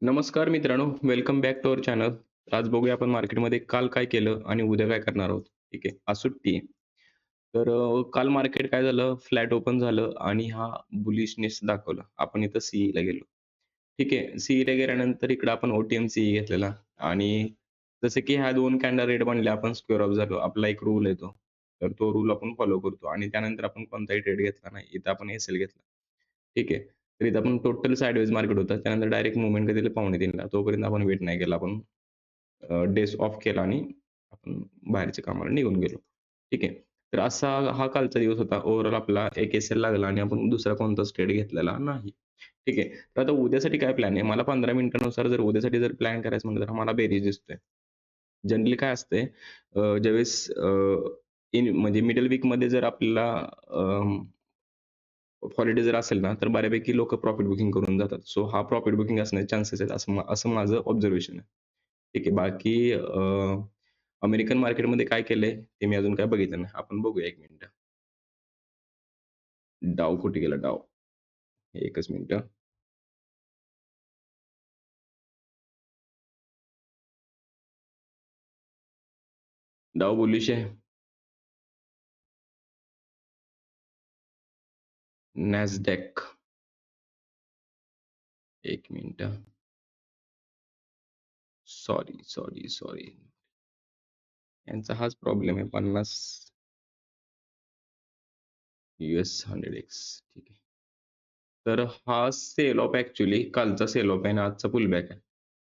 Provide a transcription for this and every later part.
नमस्कार मित्रांनो, welcome back to our channel. आज बघूया आपण मार्केटमध्ये काल काय केलं आणि उद्या काय करणार आहोत. ठीक आहे. आज सुट्टी आहे. तर काल मार्केट काय झालं, फ्लॅट ओपन झालं आणि हा बुलिशनेस दाखवला. आपण इथं सीईला गेलो. ठीक आहे. सीईला गेल्यानंतर इकडं आपण ओटीएम सीई घेतलेला आणि जसं की ह्या 2 कॅन्डल रेड बनल्या, आपण स्क्वेअर ऑफ झालो. आपला एक रूल आहे तो. तर तो रूल आपण फॉलो करतो आणि त्यानंतर आपण कोणताही ट्रेड घेतला नाही. इथं आपण एसएल घेतला. ठीक आहे. तर इथं आपण टोटल साइडवेज मार्केट होतं. त्यानंतर डायरेक्ट मूव्हमेंट कधी दिली 2:45ला. तोपर्यंत आपण वेट नाही केला. आपण डेज ऑफ केला आणि आपण बाहेरच्या कामाला निघून गेलो. ठीक आहे. तर असा हा कालचा दिवस होता. ओव्हरऑल आपला एक एस-एल लागला आणि आपण दुसरा कोणताच ट्रेड घेतलेला नाही. ठीक आहे. तर आता उद्यासाठी काय प्लॅन आहे? मला 15 मिनिटानुसार जर उद्यासाठी जर प्लॅन करायचं म्हटलं तर मला बेरीज दिसतोय. जनरली काय असतंय ज्यावेळेस म्हणजे मिडल वीकमध्ये जर आपल्याला हॉलिडे जर असेल ना, तर बऱ्यापैकी लोकं प्रॉफिट बुकिंग करून जातात. सो हा प्रॉफिट बुकिंग असण्याचे चान्सेस आहेत असं माझं ऑब्झर्वेशन आहे. ठीक आहे. बाकी अमेरिकन मार्केटमध्ये काय केलंय ते मी अजून काय बघितलं नाही. आपण बघूया 1 मिनिटं. डाव कुठे गेला डाव? एकच मिनिटं. डाव बुलिश आहे. NASDAQ 1 मिनिटं. सॉरी. यांचा हाच प्रॉब्लेम आहे 50 US 100X. ठीक आहे. तर हा सेल ऑफ ॲक्चुअली कालचा सेल ऑफ आहे आणि आजचा पुलबॅक आहे.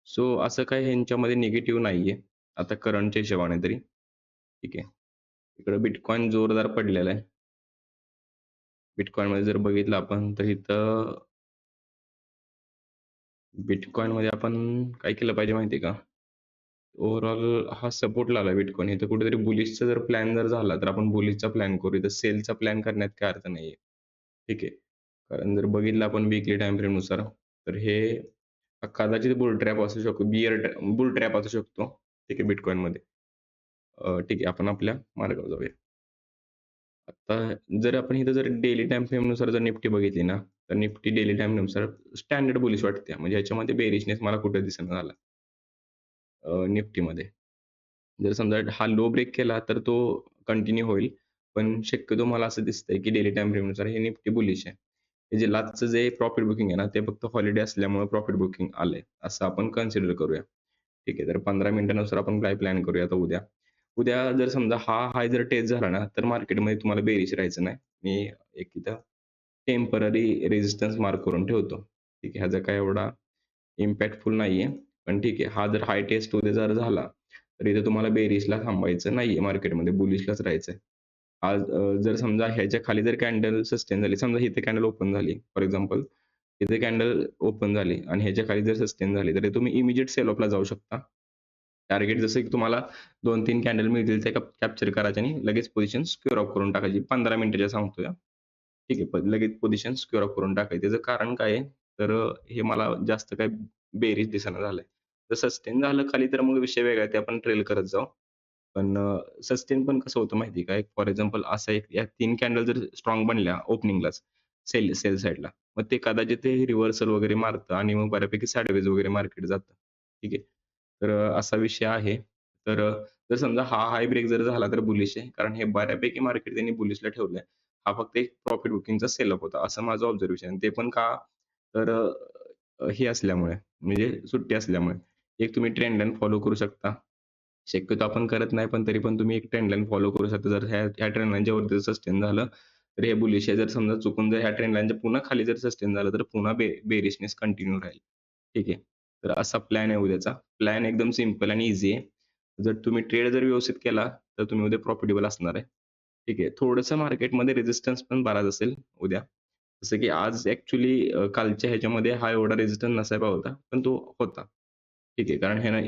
सो असं काही ह्यांच्यामध्ये निगेटिव्ह नाहीये. आता करंटच्या हिशोबाने तरी. ठीक आहे. इकडं बिटकॉइन जोरदार पडलेला आहे. बिटकॉइनमध्ये जर बघितलं आपण तर इथं बिटकॉइनमध्ये आपण काय केलं पाहिजे माहिती आहे का? ओव्हरऑल हा सपोर्ट लागला बिटकॉइन. इथं कुठेतरी बुलिशचा जर प्लॅन जर झाला, तर आपण बुलिशचा प्लॅन करू. इथं सेलचा प्लॅन करण्यात काही अर्थ नाहीये. ठीक आहे. कारण जर बघितलं आपण वीकली टाईम फ्रेमनुसार, तर हे कदाचित बुल ट्रॅप असू शकतो, बुल ट्रॅप असू शकतो. ठीक आहे, बिटकॉइनमध्ये. ठीक आहे, आपण आपल्या मार्गावर जाऊया. आता जर आपण इथं जर डेली टाईम फ्रेमनुसार जर निफ्टी बघितली ना, तर निफ्टी डेली टाईमनुसार स्टँडर्ड बुलिश वाटते. म्हणजे ह्याच्यामध्ये बेरिशनेस मला कुठे दिसेना झाला निफ्टीमध्ये. जर समजा हा लो ब्रेक केला, तर तो कंटिन्यू होईल. पण शक्यतो मला असं दिसतंय, की डेली टाईम फ्रेमनुसार हे निफ्टी बुलिश आहे. हे जे लास्टचं जे प्रॉफिट बुकिंग आहे ना, ते फक्त हॉलिडे असल्यामुळे प्रॉफिट बुकिंग आलंय, असं आपण कन्सिडर करूया. ठीक आहे, तर 15 मिनिटानुसार आपण काय प्लॅन करूया आता उद्या. उद्या जर समजा हा हाय जर टेस्ट झाला ना, तर मार्केटमध्ये तुम्हाला बेरिश राहायचं नाही. मी एक इथं टेम्पररी रेझिस्टन्स मार्क करून ठेवतो. ठीक आहे, ह्याचा काही एवढा इम्पॅक्टफुल नाहीये. पण ठीक आहे, हा जर हाय टेस्ट उद्या जर झाला, तर इथे तुम्हाला बेरिशला थांबायचं नाहीये मार्केटमध्ये, बुलिशलाच राहायचंय. आज जर समजा ह्याच्या खाली जर कॅन्डल सस्टेन झाली, समजा इथे कॅन्डल ओपन झाली फॉर एक्झाम्पल, इथे कॅन्डल ओपन झाली आणि ह्याच्या खाली जर सस्टेन झाली, तर तुम्ही इमिडिएट सेल ऑफला जाऊ शकता. टार्गेट जसं की तुम्हाला 2-3 कॅन्डल मिळतील ते कॅप्चर करायचे आणि लगेच पोझिशन स्क्वेअर ऑफ करून टाकायची. 15 मिनिटाच्या सांगतोय हां. ठीक आहे. पण लगेच पोझिशन स्क्वेअर ऑफ करून टाकायची. त्याचं कारण काय आहे? तर हे मला जास्त काही बेरीज दिसेना झालंय. जर सस्टेन झालं खाली तर मग विषय वेगळा आहे. ते आपण ट्रेल करत जाऊ. पण सस्टेन पण कसं होतं माहिती आहे का? एक फॉर एक्झाम्पल असा एक या 3 कॅन्डल जर स्ट्राँग बनल्या ओपनिंगलाच सेल सेल साइडला, मग ते कदाचित ते रिव्हर्सल वगैरे मारतं आणि मग बऱ्यापैकी साइडवेज वगैरे मार्केट जातं. ठीक आहे. तर असा विषय आहे. तर जर समजा हा हाय ब्रेक जर झाला तर बुलिश आहे. कारण हे बऱ्यापैकी मार्केट त्यांनी बुलिशला ठेवलंय. हा फक्त एक प्रॉफिट बुकिंगचा सेल ऑफ होता, असं माझं ऑब्झर्वेशन आहे. ते पण का? तर हे असल्यामुळे म्हणजे सुट्टी असल्यामुळे. एक तुम्ही ट्रेंड लाईन फॉलो करू शकता. शक्यतो आपण करत नाही, पण तरी पण तुम्ही एक ट्रेंड लाईन फॉलो करू शकता. जर ह्या ट्रेंड लाईनच्या वरती सस्टेन झालं, तर हे बुलिश आहे. जर समजा चुकून जर ह्या ट्रेंड लाईनच्या पुन्हा खाली जर सस्टेन झालं, तर पुन्हा बेरिशनेस कंटिन्यू राहील. ठीक आहे. तर असा प्लॅन आहे उद्याचा. प्लॅन एकदम सिंपल आणि ईझी आहे. जर तुम्ही ट्रेड जर व्यवस्थित केला, तर तुम्ही उद्या प्रॉफिटेबल असणार आहे. ठीक आहे. थोडंसं मार्केटमध्ये रेझिस्टन्स पण बराच असेल उद्या. जसं की आज ॲक्चुअली कालच्या ह्याच्यामध्ये हा एवढा रेझिस्टन्स नसायला होता, पण तो होता. ठीक आहे. कारण हे ना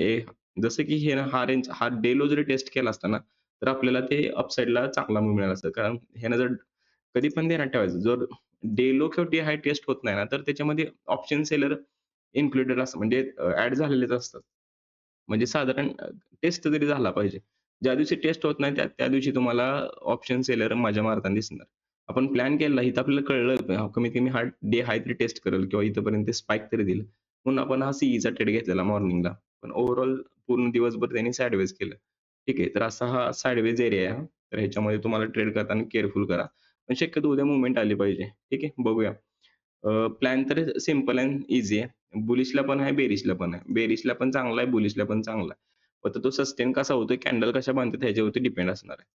जसं की हे ना हा डे लो जरी टेस्ट केला असता ना, तर आपल्याला ते अपसाइडला चांगला मूव्ह मिळाला असता. कारण ह्यानं जर कधी पण ध्यानात ठेवायचं, जर डे लो किंवा डे हाय टेस्ट होत नाही ना, तर त्याच्यामध्ये ऑप्शन सेलर इन्क्लुडेड असतं म्हणजे ॲड झालेलेच असतात. म्हणजे साधारण टेस्ट तरी झाला पाहिजे. ज्या दिवशी टेस्ट होत नाही त्या दिवशी तुम्हाला ऑप्शन सेलर मजा मारताना दिसणार. आपण प्लॅन केलेला इथं आपल्याला कळलं कमीत कमी हा डे हाय तरी टेस्ट करेल किंवा इथपर्यंत स्पाइक तरी देईल. म्हणून आपण हा सीईचा ट्रेड घेतलेला मॉर्निंगला. पण ओव्हरऑल पूर्ण दिवसभर त्यांनी साइडवेज केलं. ठीक आहे. तर असा हा साइडवेज एरिया आहे. तर ह्याच्यामध्ये तुम्हाला ट्रेड करताना केअरफुल करा. पण शक्यतो उद्या मूव्हमेंट आली पाहिजे. ठीक आहे. बघूया. प्लॅन तर सिंपल अँड ईझी आहे. बुलिशला पण आहे, बेरिशला पण आहे. बेरिशला पण चांगला आहे, बुलिशला पण चांगला आहे. फक्त तो सस्टेन कसा होतोय, कॅन्डल कशा बांधतात ह्याच्यावरती डिपेंड असणार आहे.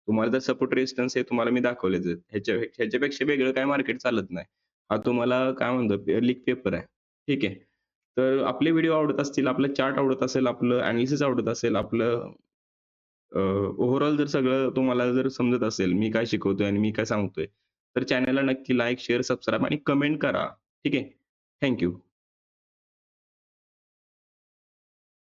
तुम्हाला जर सपोर्ट रेझिस्टन्स हे तुम्हाला मी दाखवलेच आहेत. ह्याच्यापेक्षा वेगळं काय मार्केट चालत नाही. हा तुम्हाला काय म्हणतो लीक पेपर आहे. ठीक आहे. तर आपले व्हिडिओ आवडत असतील, आपलं चार्ट आवडत असेल, आपलं एनालिसिस आवडत असेल, आपलं ओव्हरऑल जर सगळं तुम्हाला जर समजत असेल, मी काय शिकवतोय आणि मी काय सांगतोय, तर चॅनलला नक्की लाईक, शेअर, सबस्क्राईब आणि कमेंट करा. ठीक आहे. Thank you.